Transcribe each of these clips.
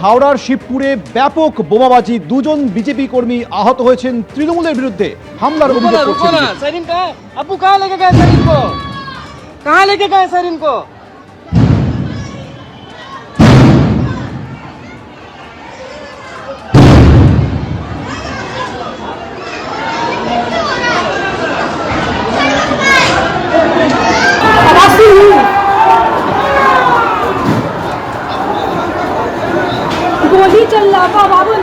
হাওড়ার শিবপুরে ব্যাপক বোমাবাজি, দুজন বিজেপি কর্মী আহত হয়েছেন। তৃণমূলের বিরুদ্ধে হামলার অভিযোগ করছেন। सरिन का अबू कहाँ लेके गए सरिन को? कहाँ लेके गए सरिन को? गोली चल रहा था बाबू।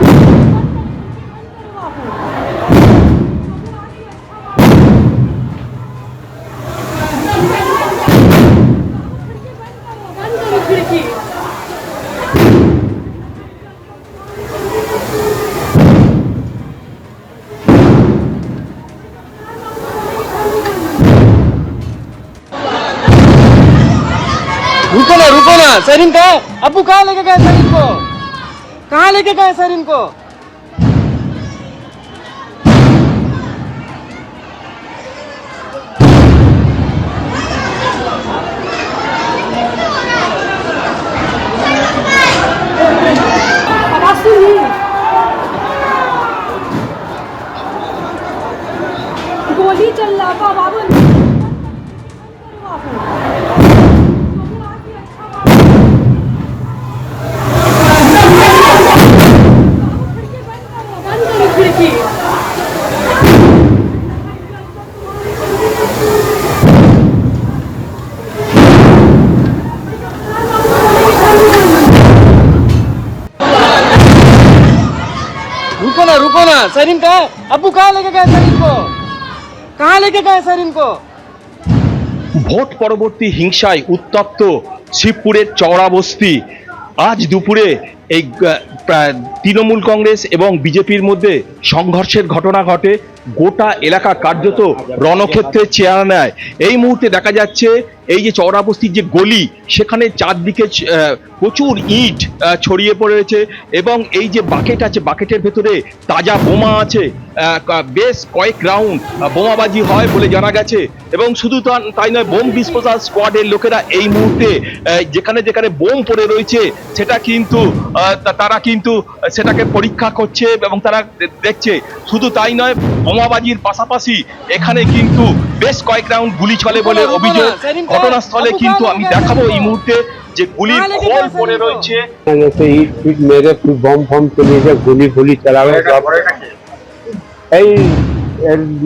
रुको ना सरिन का अबू कहाँ लेके गए सरिन को? कहाँ लेके गए सरिन को? आवाज सुनी गोली चल रहा था बाबू। रुको ना सरिन का अबू कहाँ लेके गए सरिन को? कहाँ लेके गए सरिन को? ভোট পরবর্তী হিংসায় উত্তপ্ত শিবপুরের চওড়া বস্তি। আজ দুপুরে এই তৃণমূল কংগ্রেস এবং বিজেপির মধ্যে সংঘর্ষের ঘটনা ঘটে। গোটা এলাকা কার্যত রণক্ষেত্রে চেহারা নেয়। এই মুহূর্তে দেখা যাচ্ছে এই যে চওড়া বস্তির যে গলি, সেখানে চারদিকে প্রচুর ইট ছড়িয়ে পড়েছে এবং এই যে বাকেট আছে, বাকেটের ভেতরে তাজা বোমা আছে। বেশ কয়েক রাউন্ড বোমাবাজি হয় বলে জানা গেছে এবং শুধু তাই নয়, বোম ডিসপোজাল স্কোয়াডের লোকেরা এই মুহূর্তে যেখানে যেখানে বোম পড়ে রয়েছে সেটা কিন্তু তারা কিন্তু সেটাকে পরীক্ষা করছে এবং তারা দেখছে। শুধু তাই নয়, বোমাবাজির পাশাপাশি এখানে কিন্তু বেশ কয়েক রাউন্ড গুলি চলে বলে অভিযোগ। ঘটনাস্থলে কিন্তু আমি দেখাবো এই মুহূর্তে যে গুলির খোল পড়ে রয়েছে। जैसे ईट फीट मेरे बम फम के लिए गुली गुली चलावे এই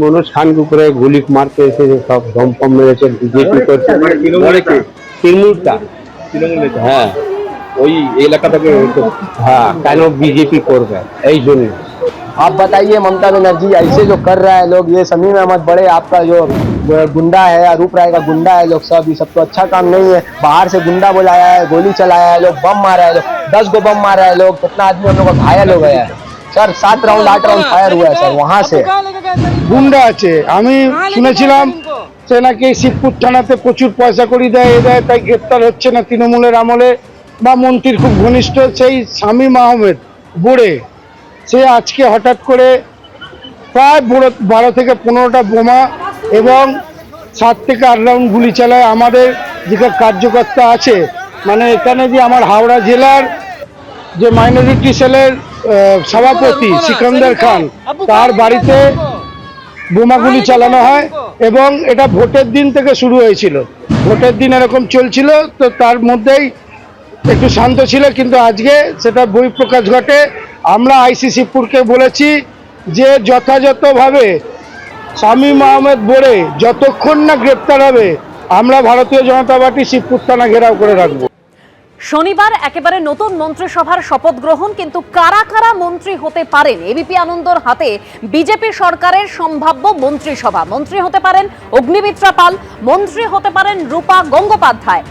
মনোজ খানকে উপরে গুলি মারতে এসে সব দম ফম মেরেছে বিজেপি করছে তৃণমূলটা। হ্যাঁ, ওই এলাকা থেকে হ্যাঁ, কেন বিজেপি করবে এই জন্য। आप बताइए ममता बनर्जी ऐसे जो कर रहा है लोग, ये समीम अहमद बड़े आपका जो गुंडा है, अरूप राय का गुंडा है, लोग सब ये सब तो अच्छा काम नहीं है। बाहर से गुंडा बुलाया है, गोली चलाया है, लोग बम मारा है, लोग 10 गो बम मारा है, लोग कितना आदमी हम लोग घायल हो गया है सर। 7 राउंड 8 राउंड फायर हुआ है सर वहाँ से। গুন্ডা আছে, আমি শুনেছিলাম সে নাকি শিবপুর থানাতে প্রচুর পয়সা কড়ি দেয়, তাই গ্রেপ্তার হচ্ছে না তৃণমূলের আমলে বা মন্ত্রীর খুব ঘনিষ্ঠ সেই শামীম আহমেদ বুড়ে। সে আজকে হঠাৎ করে প্রায় 12 থেকে 15টা বোমা এবং 7 থেকে 8 রাউন্ড গুলি চালায়। আমাদের যে কার্যকর্তা আছে, মানে এখানে যে আমার হাওড়া জেলার যে মাইনরিটি সেলের সভাপতি সিকান্দার খান, তার বাড়িতে বোমাগুলি চালানো হয় এবং এটা ভোটের দিন থেকে শুরু হয়েছিল। ভোটের দিন এরকম চলছিল, তো তার মধ্যেই একটু শান্ত ছিল, কিন্তু আজকে সেটা বহিঃপ্রকাশ ঘটে। আমরা আইসি শিবপুরকে বলেছি যে যথাযথভাবে শামীম আহমেদ বোরে যতক্ষণ না গ্রেপ্তার হবে, আমরা ভারতীয় জনতা পার্টি শিবপুর থানা ঘেরাও করে রাখবো। শনিবার একেবারে নতুন মন্ত্রিসভার শপথ গ্রহণ, কিন্তু কারা কারা মন্ত্রী হতে পারেন? এবিপি আনন্দর হাতে বিজেপি সরকারের সম্ভাব্য মন্ত্রিসভা। মন্ত্রী হতে পারেন অগ্নিমিত্রা পাল, মন্ত্রী হতে পারেন রূপা গঙ্গোপাধ্যায়,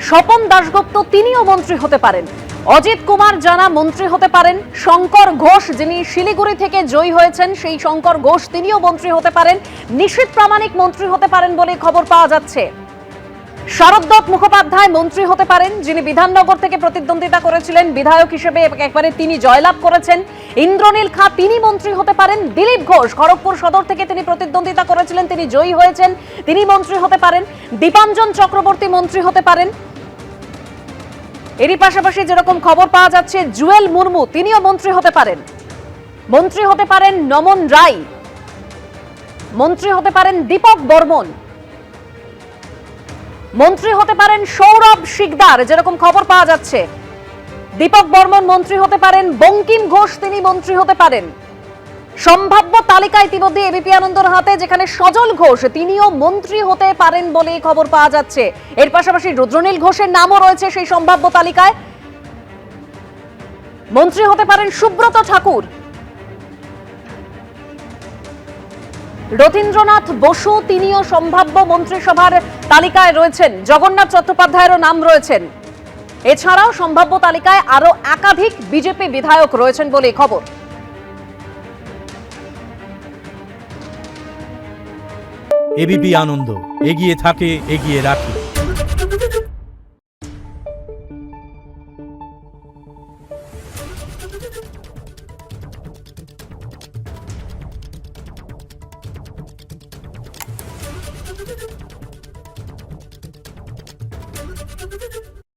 স্বপন দাশগুপ্ত তিনিও মন্ত্রী হতে পারেন, অজিত কুমার জানা মন্ত্রী হতে পারেন, শঙ্কর ঘোষ যিনি শিলিগুড়ি থেকে জয়ী হয়েছেন সেই শঙ্কর ঘোষ তিনিও মন্ত্রী হতে পারেন, নিশীথ প্রামাণিক মন্ত্রী হতে পারেন বলে খবর পাওয়া যাচ্ছে। শারদ দত্ত মুখোপাধ্যায় মন্ত্রী হতে পারেন, যিনি বিধাননগর থেকে প্রতিদ্বন্দ্বিতা করেছিলেন বিধায়ক হিসেবে, একবারে তিনি জয়লাভ করেছেন। ইন্দ্রনীল খাঁ তিনি মন্ত্রী হতে পারেন। দিলীপ ঘোষ খড়গপুর সদর থেকে তিনি প্রতিদ্বন্দ্বিতা করেছিলেন, তিনি জয়ী হয়েছেন, তিনি মন্ত্রী হতে পারেন। দীপাঞ্জন চক্রবর্তী মন্ত্রী হতে পারেন। এরই পাশাপাশি যেরকম খবর পাওয়া যাচ্ছে, জুয়েল মুর্মু তিনিও মন্ত্রী হতে পারেন। মন্ত্রী হতে পারেন নমন রায়, মন্ত্রী হতে পারেন দীপক বর্মন, মন্ত্রী হতে পারেন সৌরভ শিকদার, যেরকম খবর পাওয়া যাচ্ছে। দীপক বর্মন মন্ত্রী হতে পারেন, বঙ্কিম ঘোষ তিনি মন্ত্রী হতে পারেন। সম্ভাব্য তালিকা ইতিমধ্যে এবিপি আনন্দর হাতে, যেখানে সজল ঘোষ তিনিও মন্ত্রী হতে পারেন বলে খবর পাওয়া যাচ্ছে। এর পাশাপাশি রুদ্রনীল ঘোষের নামও রয়েছে সেই সম্ভাব্য তালিকায়। মন্ত্রী হতে পারেন সুব্রত ঠাকুর, রথীন্দ্রনাথ বসু তিনিও সম্ভাব্য মন্ত্রিসভার তালিকায় রয়েছেন। জগন্নাথ চট্টোপাধ্যায়েরও নাম রয়েছেন। এছাড়াও সম্ভাব্য তালিকায় আরো একাধিক বিজেপি বিধায়ক রয়েছেন বলে খবর। এবিপি আনন্দ, এগিয়ে থাকে, এগিয়ে রাখে। Thank you.